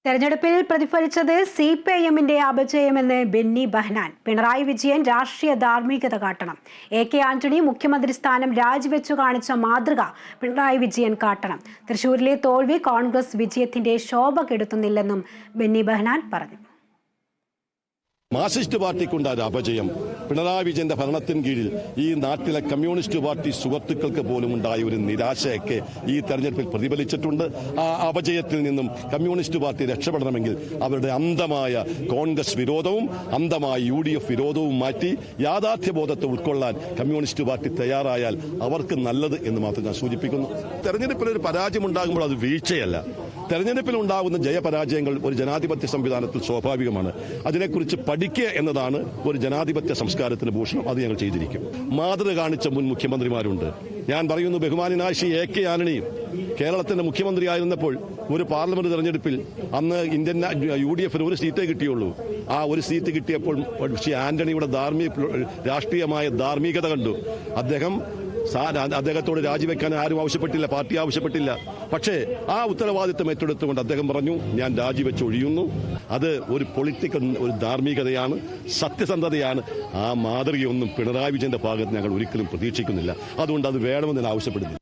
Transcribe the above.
തെരഞ്ഞെടുപ്പിൽ പ്രതിഫലിച്ചത് സിപിഐഎമ്മിന്റെ അപജയമെന്ന് ബെന്നി ബെഹനാൻ. പിണറായി വിജയൻ രാഷ്ട്രീയ ധാർമ്മികത കാട്ടണം. എ.കെ. ആന്റണി മുഖ്യമന്ത്രി സ്ഥാനം രാജിവെച്ചു കാണിച്ച മാതൃക പിണറായി വിജയൻ കാട്ടണം. തൃശൂരിലെ തോൽവി കോൺഗ്രസ് വിജയത്തിന്റെ ശോഭ കെടുത്തുന്നില്ലെന്നും ബെന്നി ബെഹനാൻ പറഞ്ഞു. മാർക്സിസ്റ്റ് പാർട്ടിക്കുണ്ടായ അപജയം പിണറായി വിജയന്റെ ഭരണത്തിന് കീഴിൽ ഈ നാട്ടിലെ കമ്മ്യൂണിസ്റ്റ് പാർട്ടി സുഹൃത്തുക്കൾക്ക് പോലും ഉണ്ടായ ഒരു നിരാശയൊക്കെ ഈ തെരഞ്ഞെടുപ്പിൽ പ്രതിഫലിച്ചിട്ടുണ്ട്. ആ അപജയത്തിൽ നിന്നും കമ്മ്യൂണിസ്റ്റ് പാർട്ടി രക്ഷപ്പെടണമെങ്കിൽ അവരുടെ അന്ധമായ കോൺഗ്രസ് വിരോധവും അന്ധമായ UDF വിരോധവും മാറ്റി യാഥാർത്ഥ്യബോധത്തെ ഉൾക്കൊള്ളാൻ കമ്മ്യൂണിസ്റ്റ് പാർട്ടി തയ്യാറായാൽ അവർക്ക് നല്ലത് എന്ന് മാത്രം ഞാൻ സൂചിപ്പിക്കുന്നു. തെരഞ്ഞെടുപ്പിൽ ഒരു പരാജയം ഉണ്ടാകുമ്പോൾ അത് വീഴ്ചയല്ല. തെരഞ്ഞെടുപ്പിൽ ഉണ്ടാകുന്ന ജയപരാജയങ്ങൾ ഒരു ജനാധിപത്യ സംവിധാനത്തിൽ സ്വാഭാവികമാണ്. അതിനെക്കുറിച്ച് പഠിക്കുക എന്നതാണ് ഒരു ജനാധിപത്യ സംസ്കാരത്തിന് ഭൂഷണം. അത് ഞങ്ങൾ ചെയ്തിരിക്കും. മാതൃക കാണിച്ച മുൻ മുഖ്യമന്ത്രിമാരുണ്ട്. ഞാൻ പറയുന്നു, ബഹുമാനായ ശ്രീ എ.കെ. ആന്റണി കേരളത്തിന്റെ മുഖ്യമന്ത്രിയായിരുന്നപ്പോൾ ഒരു പാർലമെന്റ് തെരഞ്ഞെടുപ്പിൽ അന്ന് UDFന് ഒരു സീറ്റേ കിട്ടിയുള്ളൂ. ആ ഒരു സീറ്റ് കിട്ടിയപ്പോൾ ശ്രീ ആന്റണിയുടെ രാഷ്ട്രീയമായ ധാർമ്മികത കണ്ടു. അദ്ദേഹത്തോട് രാജിവെക്കാൻ ആരും ആവശ്യപ്പെട്ടില്ല, പാർട്ടി ആവശ്യപ്പെട്ടില്ല. പക്ഷേ ആ ഉത്തരവാദിത്വം ഏറ്റെടുത്തുകൊണ്ട് അദ്ദേഹം പറഞ്ഞു, ഞാൻ രാജിവെച്ച് ഒഴിയുന്നു. അത് ഒരു പൊളിറ്റിക്കൽ ഒരു ധാർമ്മികതയാണ്, സത്യസന്ധതയാണ്. ആ മാതൃകയൊന്നും പിണറായി വിജയന്റെ ഭാഗത്ത് ഞങ്ങൾ ഒരിക്കലും പ്രതീക്ഷിക്കുന്നില്ല. അതുകൊണ്ട് അത് വേണമെന്ന് ഞാൻ ആവശ്യപ്പെടുന്നു.